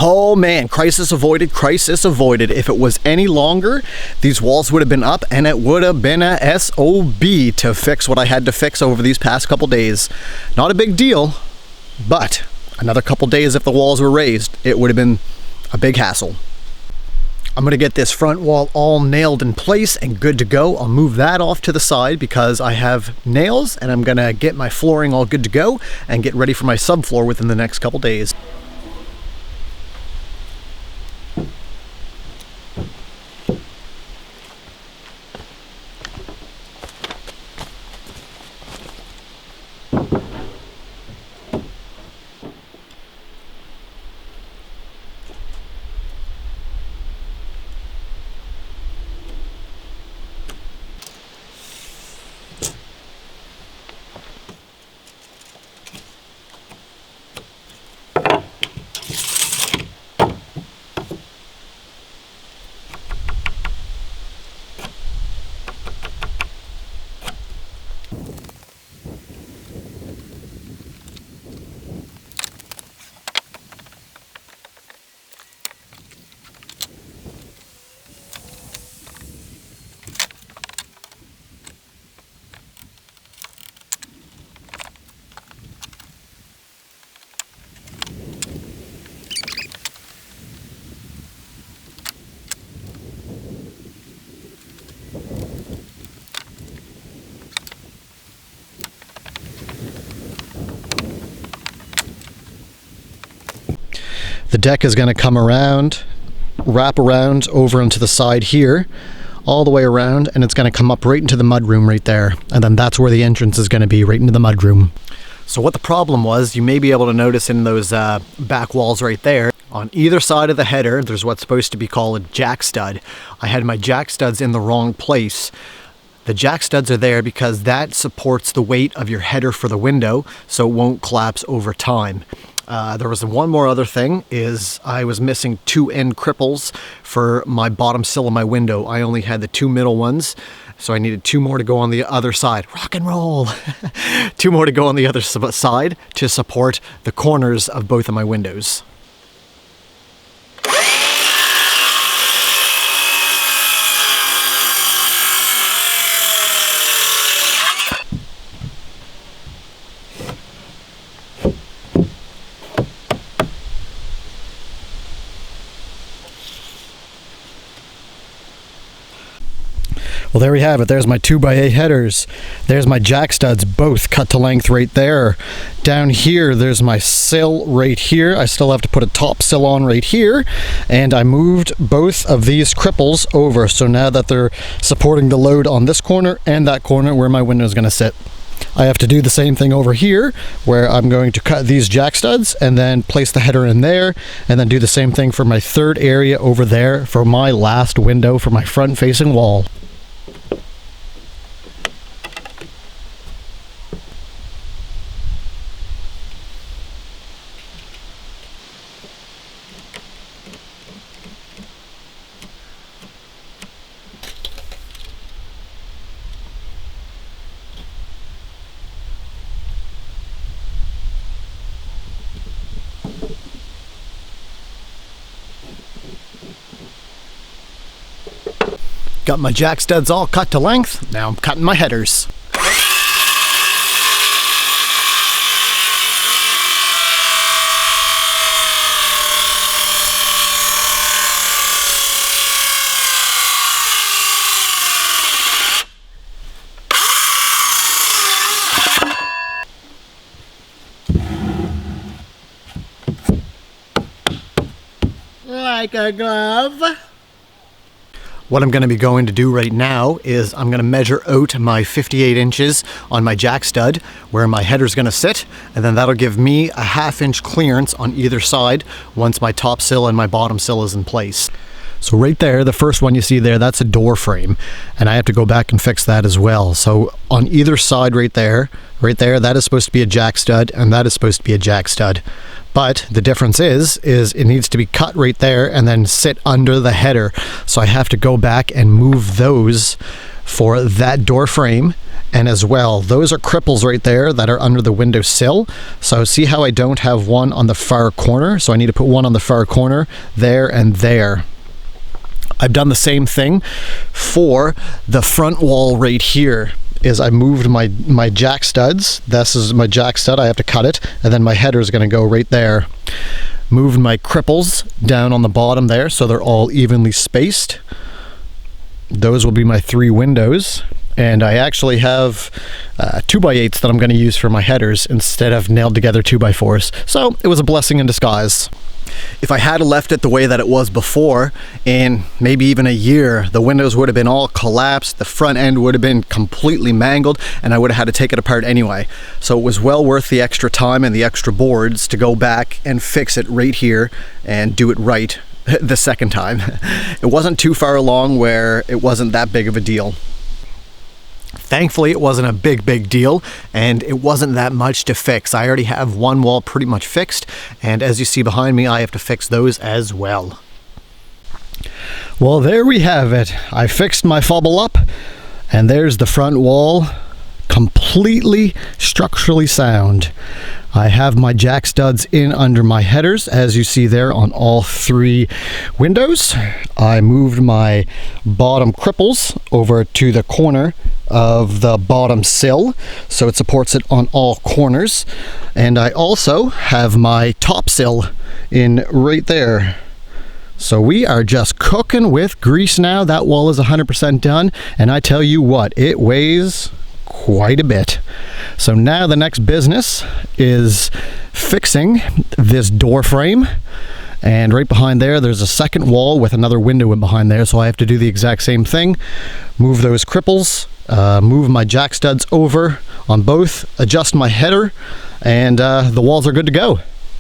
Oh man, crisis avoided, crisis avoided. If it was any longer, these walls would have been up and it would have been a SOB to fix what I had to fix over these past couple days. Not a big deal, but another couple days if the walls were raised, it would have been a big hassle. I'm gonna get this front wall all nailed in place and good to go. I'll move that off to the side because I have nails, and I'm gonna get my flooring all good to go and get ready for my subfloor within the next couple days. The deck is going to come around, wrap around over into the side here, all the way around, and it's going to come up right into the mudroom right there. And then that's where the entrance is going to be, right into the mudroom. So what the problem was, you may be able to notice in those back walls right there, on either side of the header, there's what's supposed to be called a jack stud. I had my jack studs in the wrong place. The jack studs are there because that supports the weight of your header for the window, so it won't collapse over time. There was one more other thing, is I was missing 2 end cripples for my bottom sill of my window. I only had the 2 middle ones, so I needed 2 more to go on the other side. Rock and roll! 2 more to go on the other side to support the corners of both of my windows. Well, there we have it. There's my 2x8 headers. There's my jack studs, both cut to length right there. Down here, there's my sill right here. I still have to put a top sill on right here. And I moved both of these cripples over. So now that they're supporting the load on this corner and that corner where my window is going to sit. I have to do the same thing over here, where I'm going to cut these jack studs and then place the header in there, and then do the same thing for my third area over there for my last window for my front facing wall. Got my jack studs all cut to length. Now I'm cutting my headers. Like a glove. What I'm going to be going to do right now is I'm going to measure out my 58 inches on my jack stud where my header is going to sit, and then that'll give me a 1/2 inch clearance on either side once my top sill and my bottom sill is in place. So right there, the first one you see there, that's a door frame, and I have to go back and fix that as well. So on either side right there, that is supposed to be a jack stud, and that is supposed to be a jack stud. But the difference is it needs to be cut right there and then sit under the header. So I have to go back and move those for that door frame And as well, those are cripples right there that are under the window sill. So see how I don't have one on the far corner? So I need to put one on the far corner, there and there. I've done the same thing for the front wall right here. Is I moved my jack studs. This is my jack stud, I have to cut it, and then my header is going to go right there. Moved my cripples down on the bottom there so they're all evenly spaced. Those will be my 3 windows. And I actually have 2x8s that I'm going to use for my headers instead of nailed together 2x4s. So it was a blessing in disguise. If I had left it the way that it was before, in maybe even a year, the windows would have been all collapsed, the front end would have been completely mangled, and I would have had to take it apart anyway. So it was well worth the extra time and the extra boards to go back and fix it right here and do it right the second time. It wasn't too far along where it wasn't that big of a deal. Thankfully, it wasn't a big deal, and it wasn't that much to fix. I already have one wall pretty much fixed, and as you see behind me, I have to fix those as well. Well, there we have it. I fixed my fobble up, and there's the front wall, completely structurally sound. I have my jack studs in under my headers, as you see there on all 3 windows. I moved my bottom cripples over to the corner of the bottom sill, so it supports it on all corners. And I also have my top sill in right there. So we are just cooking with grease now. That wall is 100% done, and I tell you what, it weighs quite a bit. So now the next business is fixing this door frame, and right behind there there's a second wall with another window in behind there, so I have to do the exact same thing. Move those cripples, move my jack studs over on both, adjust my header, and the walls are good to go.